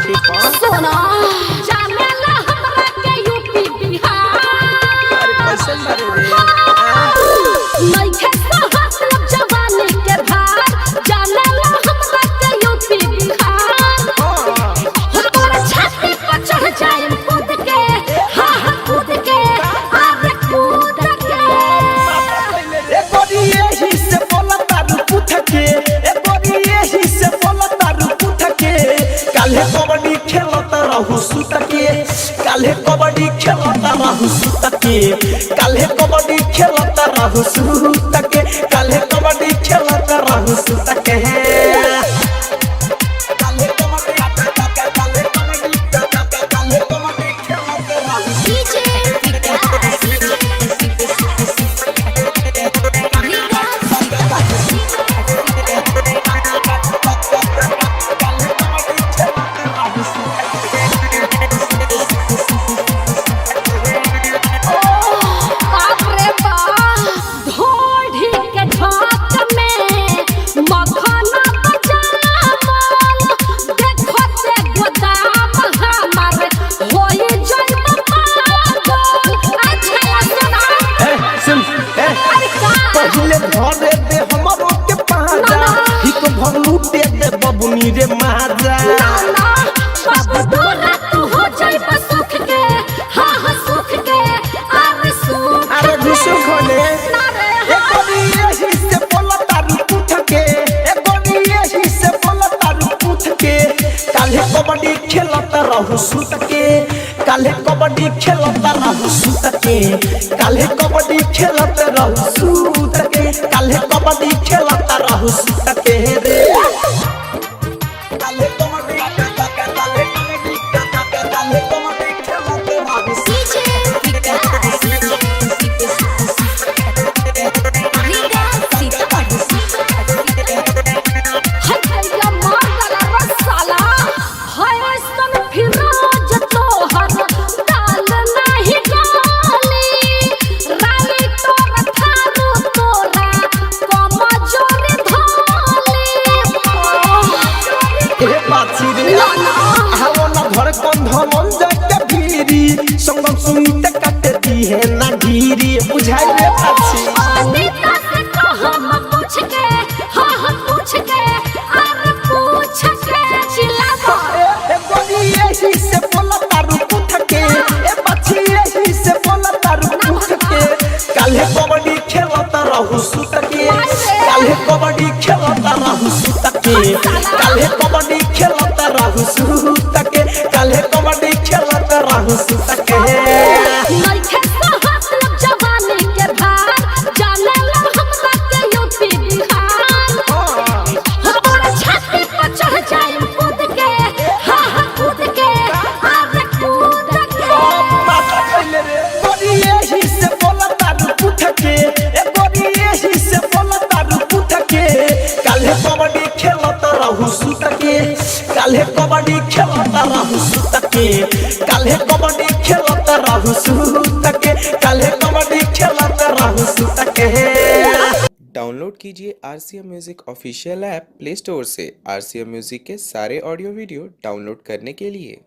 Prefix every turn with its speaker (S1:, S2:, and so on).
S1: काठी पर
S2: सोना जानेला हमरा के यूपी बिहार।
S1: अरे कैसे मरे रे
S2: नइखे सहत लोग जवानी के भार, जानेला हमरा के यूपी बिहार। तोरा छाती पर चढ़ जाए कूद के, हाँ हाँ कूद के, अरे कूद के।
S1: ए गोरी यही से बोला तारू पूछ के, ए गोरी यही से बोला तारू पूछ के। काल्हे कबड्डी खेलत रहू सुत के, काल्हे कबड्डी खेलत रहू सुत के, काल्हे कबड्डी खेलत रहू सुत के, काल्हे कबड्डी खेलत रहू सुत के। काल्हे कबड्डी खेलत रहू
S2: डीजे बाप रे बाप, ढोढ़ी के ढाक में मखाना बजामल। देखो ते गोदाम हमर होई जइब पागल। अच्छा सुना
S1: सुन
S2: अरे का
S1: पहिले घरे दे हमरो के पाजा, हिक भर लूटे दे बबुनी रे माजा।
S2: नाना बाबू तोरा तू हो जइब सुख के, हाँ हाँ सुख के, अरे सुख
S1: अरे घुसु खोले
S2: नारे
S1: ए गोरी यही से बोला तारू पूछ के, ए गोरी यही से बोला तारू पूछ के। काल्हे कबड्डी खेलत रहू सुत के, काल्हे कबड्डी खेलत रहू सुत के, काल्हे कबड्डी खेलत रहू सुत के, काल्हे कबड्डी खेलत रहू सुत के रे। काल्हे कबड्डी खेलत रहू सुत के। ए पाछी रे आओ ना घर कंधमन जके भीरी, संगम सुनीते काटे दी है ना घीरी। बुझाई रे पाछी ए गोरी यही से बोला तारू पूछ के, ए पाछी यही से बोला तारू पूछ के। काल्हे कबड्डी खेलत रहू सुत के, काल्हे कबड्डी खेलत रहू सुत के, काल्हे कबड्डी खेलत रहू सुत के, काल्हे कबड्डी खेलत रहू सुत के। काल्हे कबड्डी खेलत रहू सुत के, काल्हे कबड्डी खेलत रहू सुत के, काल्हे कबड्डी खेलत रहू सुत के।
S3: डाउनलोड कीजिए RCM music official app play store से। RCM म्यूजिक के सारे ऑडियो वीडियो डाउनलोड करने के लिए